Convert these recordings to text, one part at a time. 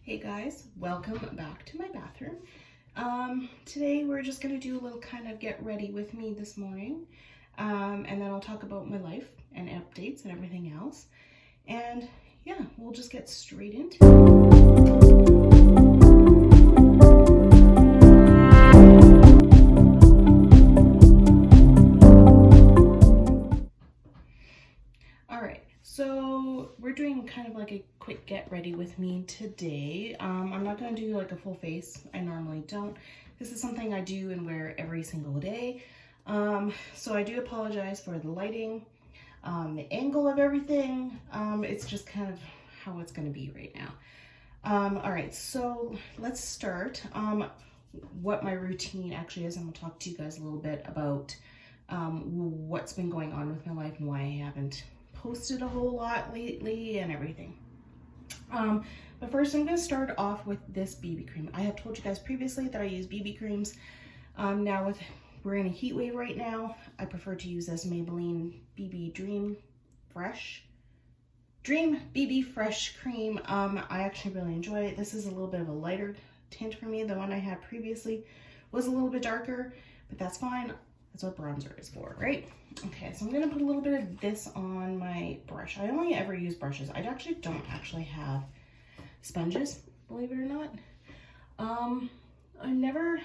Hey guys, welcome back to my bathroom. Today we're just gonna do a little kind of get ready with me this morning, and then I'll talk about my life and updates and everything else. And yeah, we'll just get straight into it. So we're doing kind of like a quick get ready with me today. I'm not going to do like a full face. I normally don't. This is something I do and wear every single day. So I do apologize for the lighting, the angle of everything. It's just kind of how it's going to be right now. All right, so let's start. What my routine actually is, and I'll talk to you guys a little bit about what's been going on with my life and why I haven't posted a whole lot lately and everything. But first I'm going to start off with this BB cream. I have told you guys previously that I use BB creams. Now we're in a heat wave right now. I prefer to use this Maybelline BB Dream BB Fresh cream. I actually really enjoy it. This is a little bit of a lighter tint for me. The one I had previously was a little bit darker, but that's fine. That's what bronzer is for, right? Okay, so I'm gonna put a little bit of this on my brush. I only ever use brushes. I actually don't have sponges, believe it or not. I never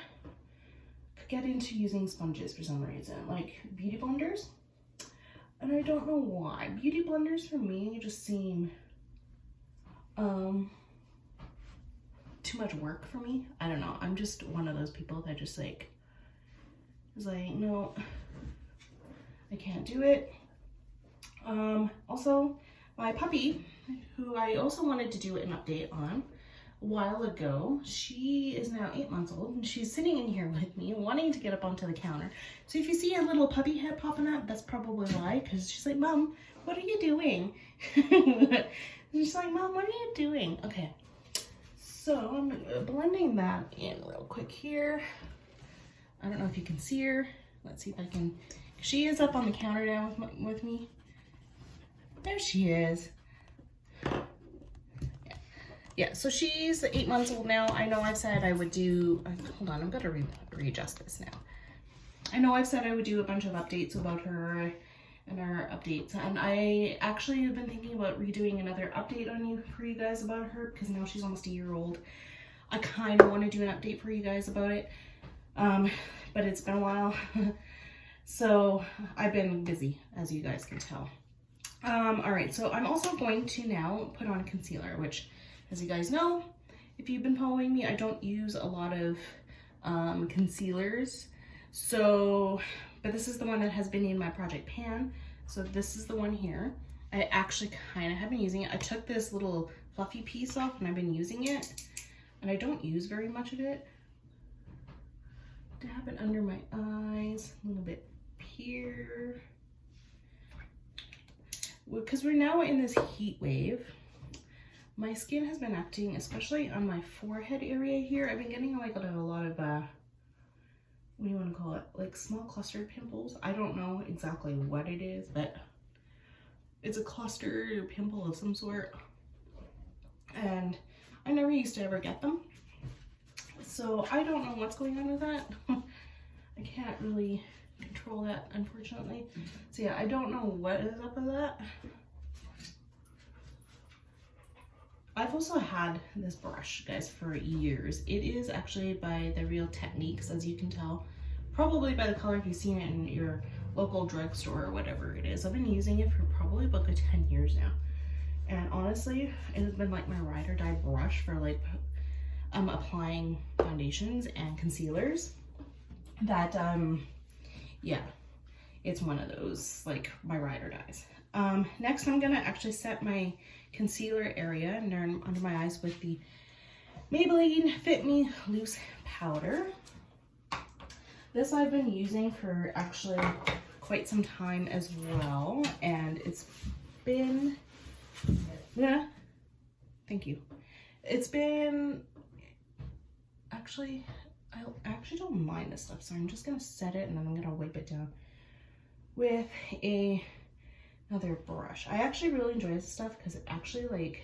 could get into using sponges for some reason, like beauty blenders. And I don't know why. Beauty blenders for me just seem too much work for me. I don't know. I'm just one of those people that just like is like, no, I can't do it. Also, my puppy, who I also wanted to do an update on a while ago, she is now 8 months old and she's sitting in here with me wanting to get up onto the counter. So if you see a little puppy head popping up, that's probably why, because she's like, Mom, what are you doing? And she's like, Mom, what are you doing? Okay, so I'm blending that in real quick here. I don't know if you can see her. Let's see if I can. She is up on the counter now with me. There she is. Yeah, so she's 8 months old now. I know I've said I would do, hold on, I'm gonna readjust this now. I know I've said I would do a bunch of updates about her and our updates. And I actually have been thinking about redoing another update for you guys about her, because now she's almost a year old. I kind of want to do an update for you guys about it. But it's been a while. So I've been busy, as you guys can tell. All right, so I'm also going to now put on concealer, which, as you guys know, if you've been following me, I don't use a lot of concealers. So, but this is the one that has been in my project pan. So this is the one here. I actually kind of have been using it. I took this little fluffy piece off and I've been using it, and I don't use very much of it. Dab it under my eyes, a little bit here. Because we're now in this heat wave, my skin has been acting, especially on my forehead area here. I've been getting like a lot of, what do you want to call it? Like small clustered pimples. I don't know exactly what it is, but it's a cluster pimple of some sort. And I never used to ever get them. So I don't know what's going on with that. I can't really control that, unfortunately. So yeah, I don't know what is up with that. I've also had this brush, guys, for years. It is actually by the Real Techniques, as you can tell. Probably by the color if you've seen it in your local drugstore or whatever it is. I've been using it for probably about 10 years now. And honestly, it has been like my ride or die brush for like applying foundations and concealers that yeah, it's one of those, like my ride or dies. Next I'm gonna actually set my concealer area under my eyes with the Maybelline Fit Me Loose Powder. This I've been using for actually quite some time as well, and it's been, yeah, thank you. It's been, actually, I actually don't mind this stuff, so I'm just gonna set it and then I'm gonna wipe it down with another brush. I actually really enjoy this stuff because it actually like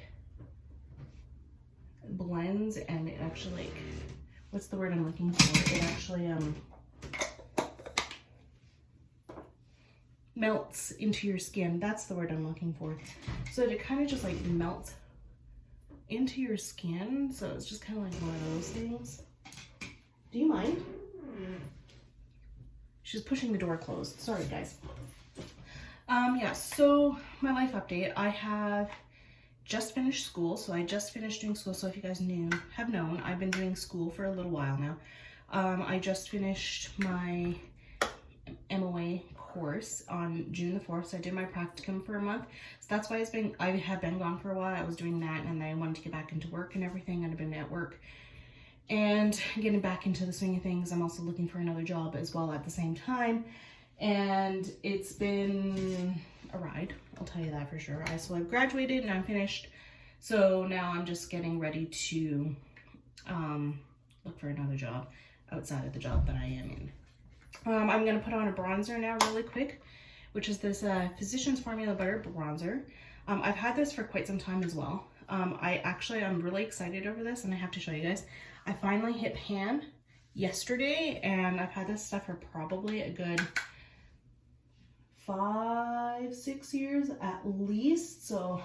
blends and it actually, like, what's the word I'm looking for? It actually melts into your skin. That's the word I'm looking for. So it kind of just like melts into your skin. So it's just kind of like one of those things. Do you mind? She's pushing the door closed. Sorry, guys. Yeah, so my life update. I have just finished school. So I just finished doing school. So if you guys have known, I've been doing school for a little while now. I just finished my MOA course on June the 4th. So I did my practicum for a month. So that's why I have been gone for a while. I was doing that and I wanted to get back into work and everything. I've been at work and getting back into the swing of things. I'm also looking for another job as well at the same time. And it's been a ride, I'll tell you that for sure. So I've graduated and I'm finished. So now I'm just getting ready to look for another job outside of the job that I am in. I'm gonna put on a bronzer now really quick, which is this Physicians Formula Butter Bronzer. I've had this for quite some time as well. I'm really excited over this and I have to show you guys. I finally hit pan yesterday and I've had this stuff for probably a good 5-6 years at least. So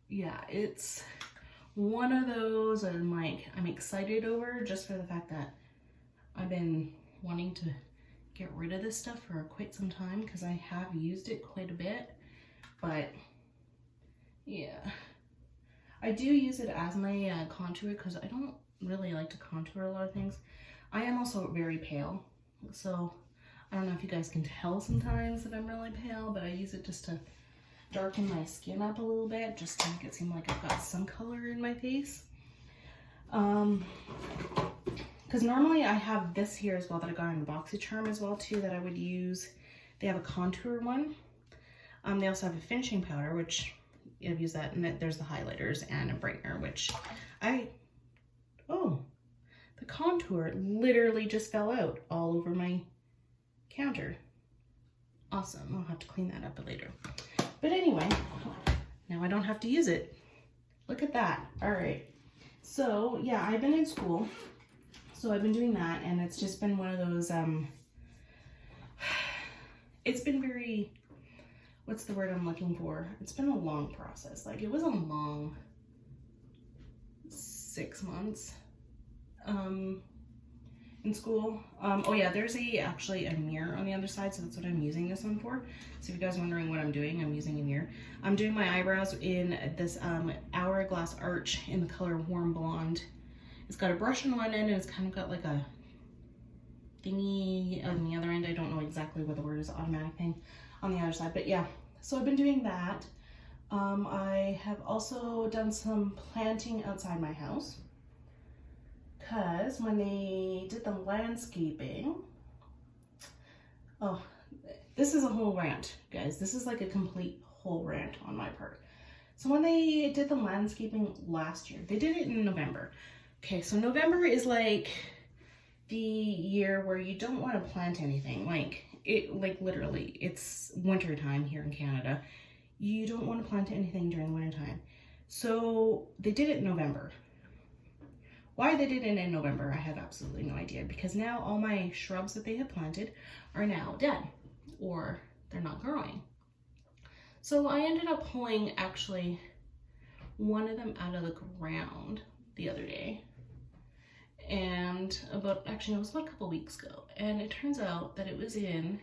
yeah, it's one of those I'm excited over, just for the fact that I've been wanting to get rid of this stuff for quite some time because I have used it quite a bit. But yeah, I do use it as my contour because I don't really like to contour a lot of things. I am also very pale, so I don't know if you guys can tell sometimes that I'm really pale, but I use it just to darken my skin up a little bit, just to make it seem like I've got some color in my face. Because normally I have this here as well that I got in BoxyCharm as well too that I would use. They have a contour one. They also have a finishing powder, which I've used that, and there's the highlighters and a brightener, which the contour literally just fell out all over my counter. Awesome, I'll have to clean that up later. But anyway, now I don't have to use it. Look at that. All right, so yeah, I've been in school, so I've been doing that, and it's just been one of those, it's been very, what's the word I'm looking for? It's been a long process. Like, it was a long 6 months in school. Oh yeah, there's actually a mirror on the other side, so that's what I'm using this one for. So if you guys are wondering what I'm doing, I'm using a mirror. I'm doing my eyebrows in this Hourglass Arch in the color Warm Blonde. It's got a brush on one end and it's kind of got like a thingy on the other end. I don't know exactly what the word is, automatic thing on the other side, but yeah. So I've been doing that. I have also done some planting outside my house, because when they did the landscaping, oh, this is a whole rant, guys. This is like a complete whole rant on my part. So when they did the landscaping last year, they did it in November. Okay, so November is like the year where you don't want to plant anything. Like literally, it's winter time here in Canada. You don't want to plant anything during winter time. So they did it in November. Why they did it in November, I have absolutely no idea, because now all my shrubs that they had planted are now dead, or they're not growing. So I ended up pulling actually one of them out of the ground the other day, and it was about a couple weeks ago, and it turns out that it was in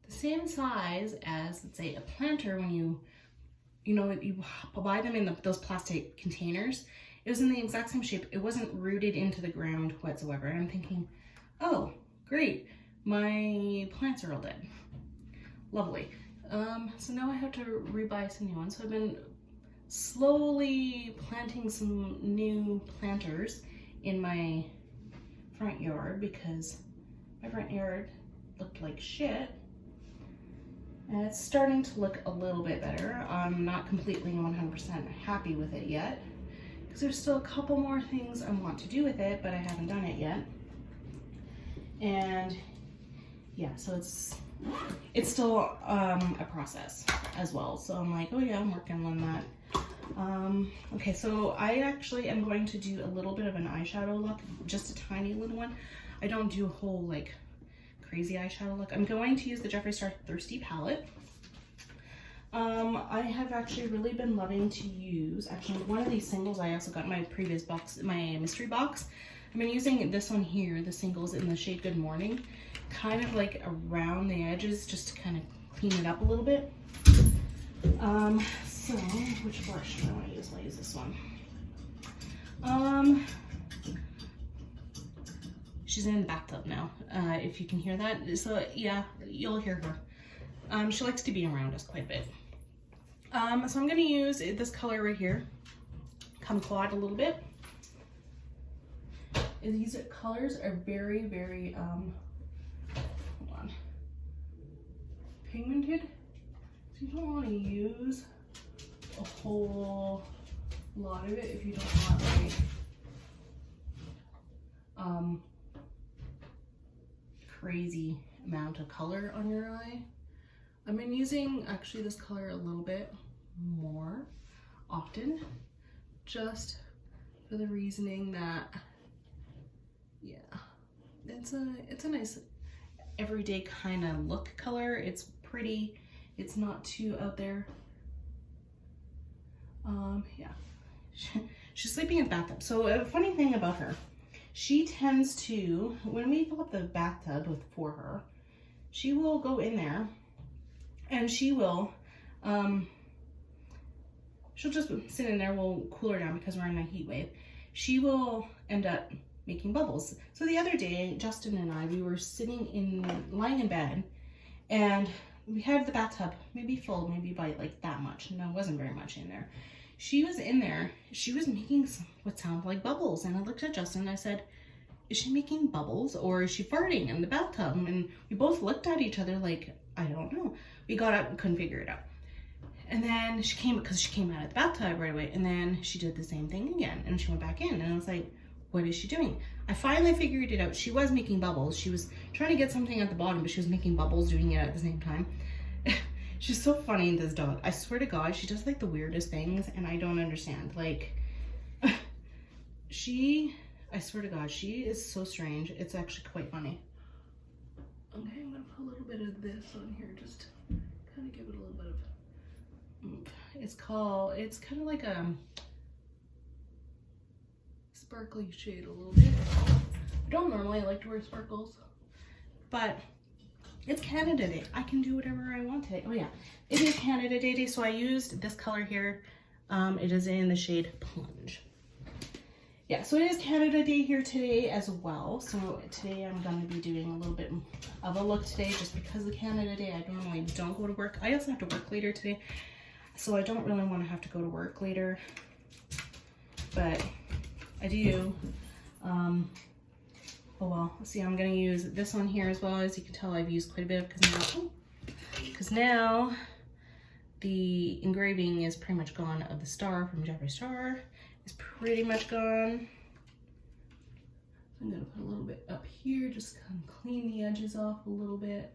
the same size as, let's say, a planter when you buy them in those plastic containers. It was in the exact same shape. It wasn't rooted into the ground whatsoever. And I'm thinking, oh, great, my plants are all dead. Lovely. So now I have to rebuy some new ones. So I've been slowly planting some new planters in my front yard, because my front yard looked like shit. And it's starting to look a little bit better. I'm not completely 100% happy with it yet, because there's still a couple more things I want to do with it, but I haven't done it yet. And yeah, so it's still a process as well. So I'm like, oh yeah, I'm working on that. Okay, so I actually am going to do a little bit of an eyeshadow look, just a tiny little one. I don't do a whole like crazy eyeshadow look. I'm going to use the Jeffree Star Thirsty palette. I have actually really been loving to use, actually one of these singles I also got in my previous box, my mystery box. I've been using this one here, the singles in the shade Good Morning, kind of like around the edges just to kind of clean it up a little bit. So which brush do I want to use? I'll use this one. She's in the bathtub now, if you can hear that. So yeah, you'll hear her. She likes to be around us quite a bit. So I'm gonna use this color right here, Kumquat, a little bit. And these colors are very, very, hold on, pigmented. So you don't want to use a whole lot of it if you don't want like crazy amount of color on your eye. I've been using actually this color a little bit more often, just for the reasoning that, yeah, it's a nice everyday kind of look color. It's pretty, it's not too out there. Yeah, she's sleeping in the bathtub. So a funny thing about her, she tends to, when we fill up the bathtub for her, she will go in there and she will, she'll just sit in there. We'll cool her down because we're in a heat wave. She will end up making bubbles. So the other day, Justin and I, we were lying in bed, and we had the bathtub maybe full, maybe by like that much. No, it wasn't very much in there. She was in there, she was making what sounded like bubbles. And I looked at Justin and I said, is she making bubbles or is she farting in the bathtub? And we both looked at each other like, I don't know. We got up and couldn't figure it out. And then she came, because she came out of the bathtub right away, and then she did the same thing again, and she went back in, and I was like, what is she doing? I finally figured it out. She was making bubbles. She was trying to get something at the bottom, but she was making bubbles, doing it at the same time. She's so funny, this dog. I swear to God, she does like the weirdest things, and I don't understand. Like, I swear to God, she is so strange. It's actually quite funny. Okay, I'm gonna put a little bit of this on here, just to kind of give it a little bit of oomph. It's kind of like a sparkly shade a little bit. I don't normally like to wear sparkles, but it's Canada Day. I can do whatever I want today. Oh yeah, it is Canada Day, so I used this color here. It is in the shade Plunge. Yeah, so it is Canada Day here today as well. So today I'm going to be doing a little bit of a look today just because of Canada Day. I normally don't go to work. I also have to work later today, so I don't really want to have to go to work later, but I do. Oh well, see, I'm going to use this one here as well. As you can tell, I've used quite a bit because now the engraving is pretty much gone of the star from Jeffree Star. It's pretty much gone. I'm going to put a little bit up here, just kind of clean the edges off a little bit.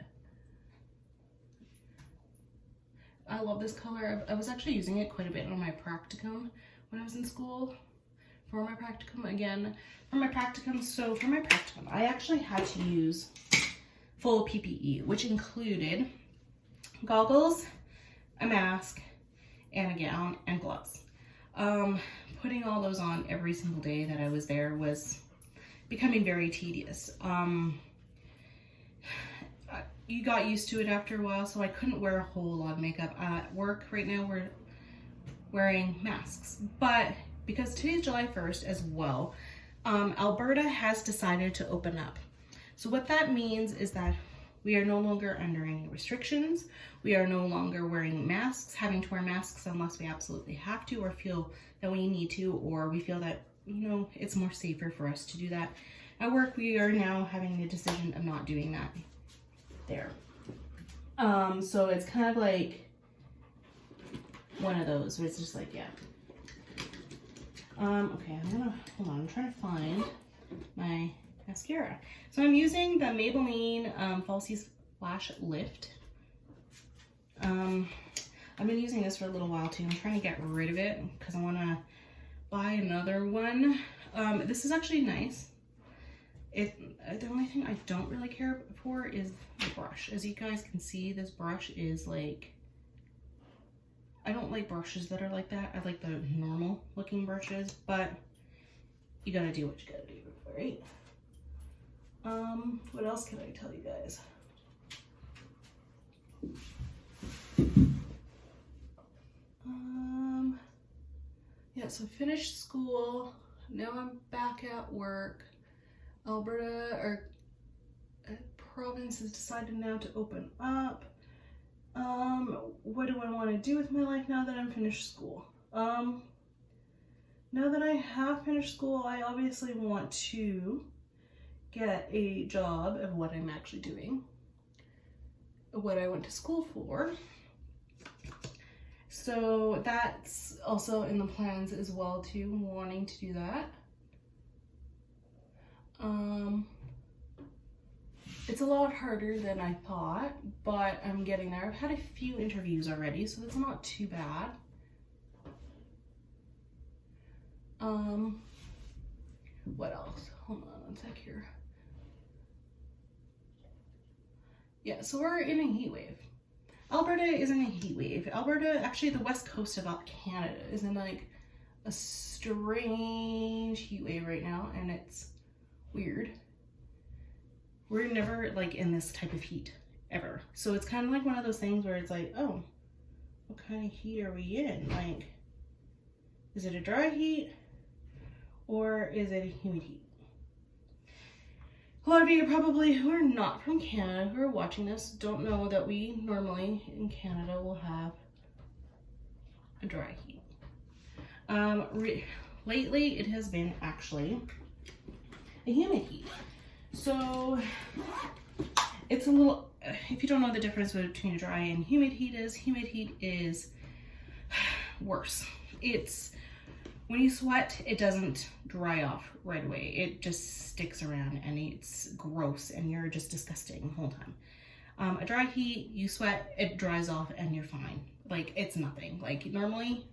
I love this color. I was actually using it quite a bit on my practicum when I was in school. For my practicum, again, for my practicum, I actually had to use full PPE, which included goggles, a mask, and a gown, and gloves. Putting all those on every single day that I was there was becoming very tedious. You got used to it after a while, so I couldn't wear a whole lot of makeup. At work right now, we're wearing masks, but because today's July 1st as well, Alberta has decided to open up. So what that means is that we are no longer under any restrictions. We are no longer wearing masks, having to wear masks unless we absolutely have to or feel that we need to, or we feel that, you know, it's more safer for us to do that. At work, we are now having the decision of not doing that there. So it's kind of like one of those where it's just like, yeah. Okay, hold on, I'm trying to find my mascara. So I'm using the Maybelline Falsies Lash Lift. I'm I've been using this for a little while too. I'm trying to get rid of it because I want to buy another one. This is actually nice. The only thing I don't really care for is the brush. As you guys can see, this brush is like, I don't like brushes that are like that. I like the normal looking brushes, but you gotta do what you gotta do, right? What else can I tell you guys? Yeah, so finished school. Now I'm back at work. Alberta, or province, has decided now to open up. What do I want to do with my life now that I'm finished school? Now that I have finished school, I obviously want to get a job of what I'm actually doing, what I went to school for. So that's also in the plans as well too, wanting to do that. It's a lot harder than I thought, but I'm getting there. I've had a few interviews already, so that's not too bad. What else? Hold on one sec here. Yeah, so we're in a heat wave. Alberta is in a heat wave. Alberta, actually the west coast of Canada, is in like a strange heat wave right now, and it's weird. We're never like in this type of heat ever. So it's kind of like one of those things where it's like, oh, what kind of heat are we in? Like, is it a dry heat or is it a humid heat? A lot of you probably who are not from Canada, who are watching this, don't know that we normally in Canada will have a dry heat. Lately it has been actually a humid heat. So it's a little, if you don't know the difference between a dry and humid heat is worse. It's, when you sweat, it doesn't dry off right away. It just sticks around and it's gross and you're just disgusting the whole time. A dry heat, you sweat, it dries off and you're fine. Like, it's nothing. Like, normally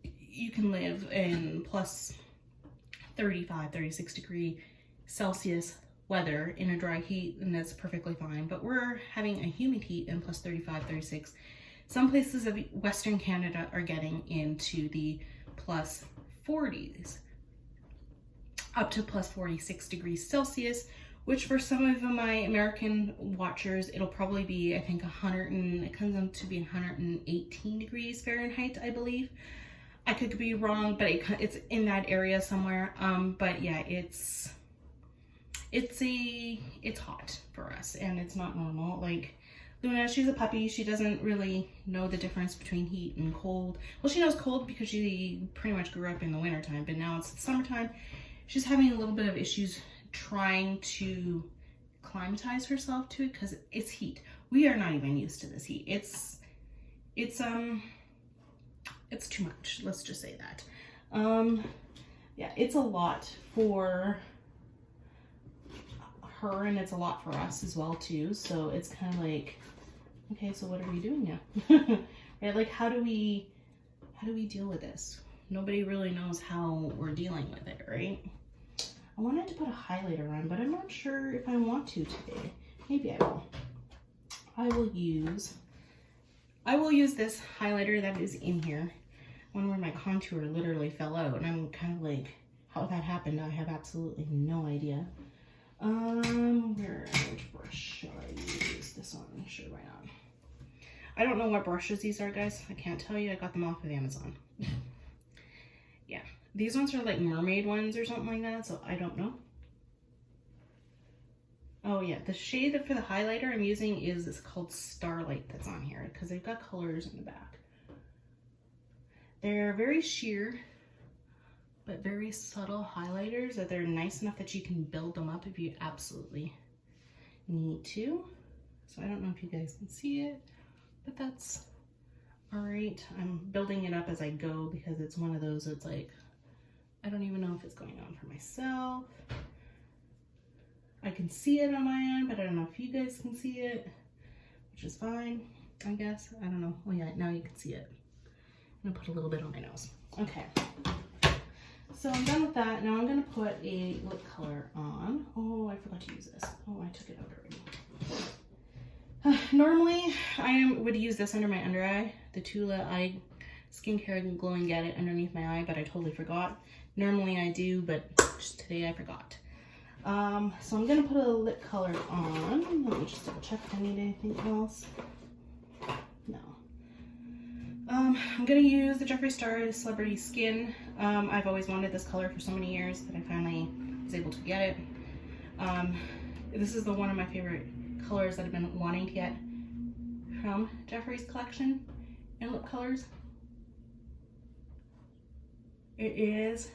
you can live in plus 35, 36 degree Celsius weather in a dry heat, and that's perfectly fine. But we're having a humid heat in plus 35, 36. Some places of Western Canada are getting into the plus 40s, up to plus 46 degrees Celsius, which for some of my American watchers, it'll probably be, I think, it comes out to be 118 degrees Fahrenheit, I believe. I could be wrong, but it's in that area somewhere. But yeah, it's hot for us and it's not normal. Like Luna, she's a puppy. She doesn't really know the difference between heat and cold. Well, she knows cold because she pretty much grew up in the wintertime, but now it's summertime. She's having a little bit of issues trying to acclimatize herself to it because it's heat. We are not even used to this heat. It's too much. Let's just say that. Yeah, it's a lot for her and it's a lot for us as well too. So it's kind of like, okay, so what are we doing now? Right? Like, how do we deal with this? Nobody really knows how we're dealing with it, right? I wanted to put a highlighter on, but I'm not sure if I want to today. Maybe I will. I will use this highlighter that is in here. One where my contour literally fell out, and I'm kind of like, how that happened, I have absolutely no idea. Which brush should I use? This one, sure, why not? I don't know what brushes these are, guys. I can't tell you. I got them off of Amazon. Yeah, these ones are like mermaid ones or something like that, so I don't know. Oh yeah, the shade for the highlighter I'm using is this called Starlight that's on here because they've got colors in the back. They're very sheer, but very subtle highlighters that they're nice enough that you can build them up if you absolutely need to. So I don't know if you guys can see it, but that's all right. I'm building it up as I go because it's one of those that's like, I don't even know if it's going on for myself. I can see it on my end, but I don't know if you guys can see it, which is fine. I guess. I don't know. Oh yeah, now you can see it. I'm gonna put a little bit on my nose. Okay. So I'm done with that. Now I'm gonna put a lip color on. Oh, I forgot to use this. Oh, I took it out already. Normally, I would use this under my under eye, the Tula Eye Skincare Glowing Get It underneath my eye, but I totally forgot. Normally I do, but just today I forgot. So I'm gonna put a lip color on. Let me just double check if I need anything else. No. I'm gonna use the Jeffree Star Celebrity Skin. I've always wanted this color for so many years that I finally was able to get it. This is one of my favorite colors that I've been wanting to get from Jeffree's collection in lip colors. It is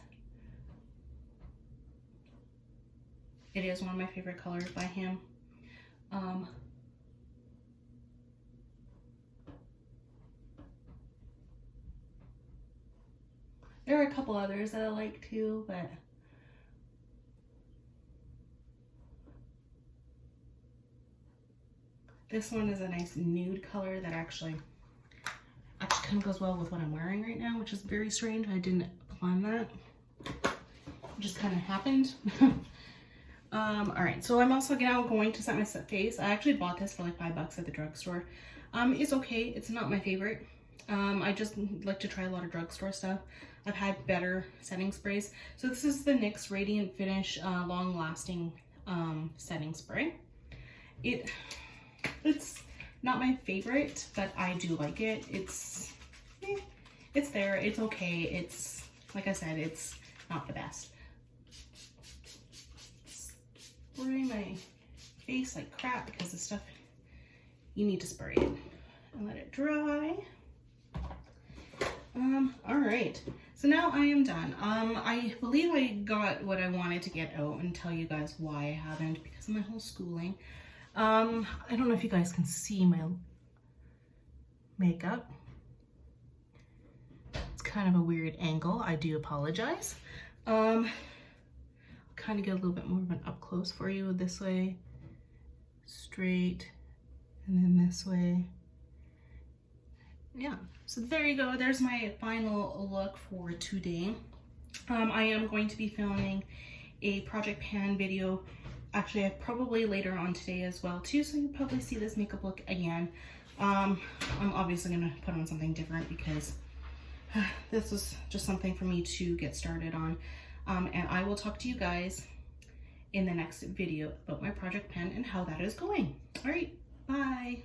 one of my favorite colors by him. There are a couple others that I like too, but this one is a nice nude color that actually kind of goes well with what I'm wearing right now, which is very strange. I didn't plan that. It just kind of happened. All right, so I'm also now going to set my face. I actually bought this for like $5 at the drugstore. It's okay. It's not my favorite. I just like to try a lot of drugstore stuff. I've had better setting sprays. So this is the NYX Radiant Finish Long Lasting Setting Spray. It's not my favorite, but I do like it. It's there. It's okay. It's, like I said, it's not the best. Spray my face like crap because the stuff, you need to spray it and let it dry. All right, so now I am done. I believe I got what I wanted to get out and tell you guys why I haven't, because of my whole schooling. I don't know if you guys can see my makeup. It's kind of a weird angle. I do apologize. I'll kind of get a little bit more of an up close for you this way, straight, and then this way. Yeah, so there you go. There's my final look for today. I am going to be filming a Project Pan video, actually probably later on today as well too, so you'll probably see this makeup look again. I'm obviously gonna put on something different because this is just something for me to get started on. And I will talk to you guys in the next video about my Project Pan and how that is going. All right, bye.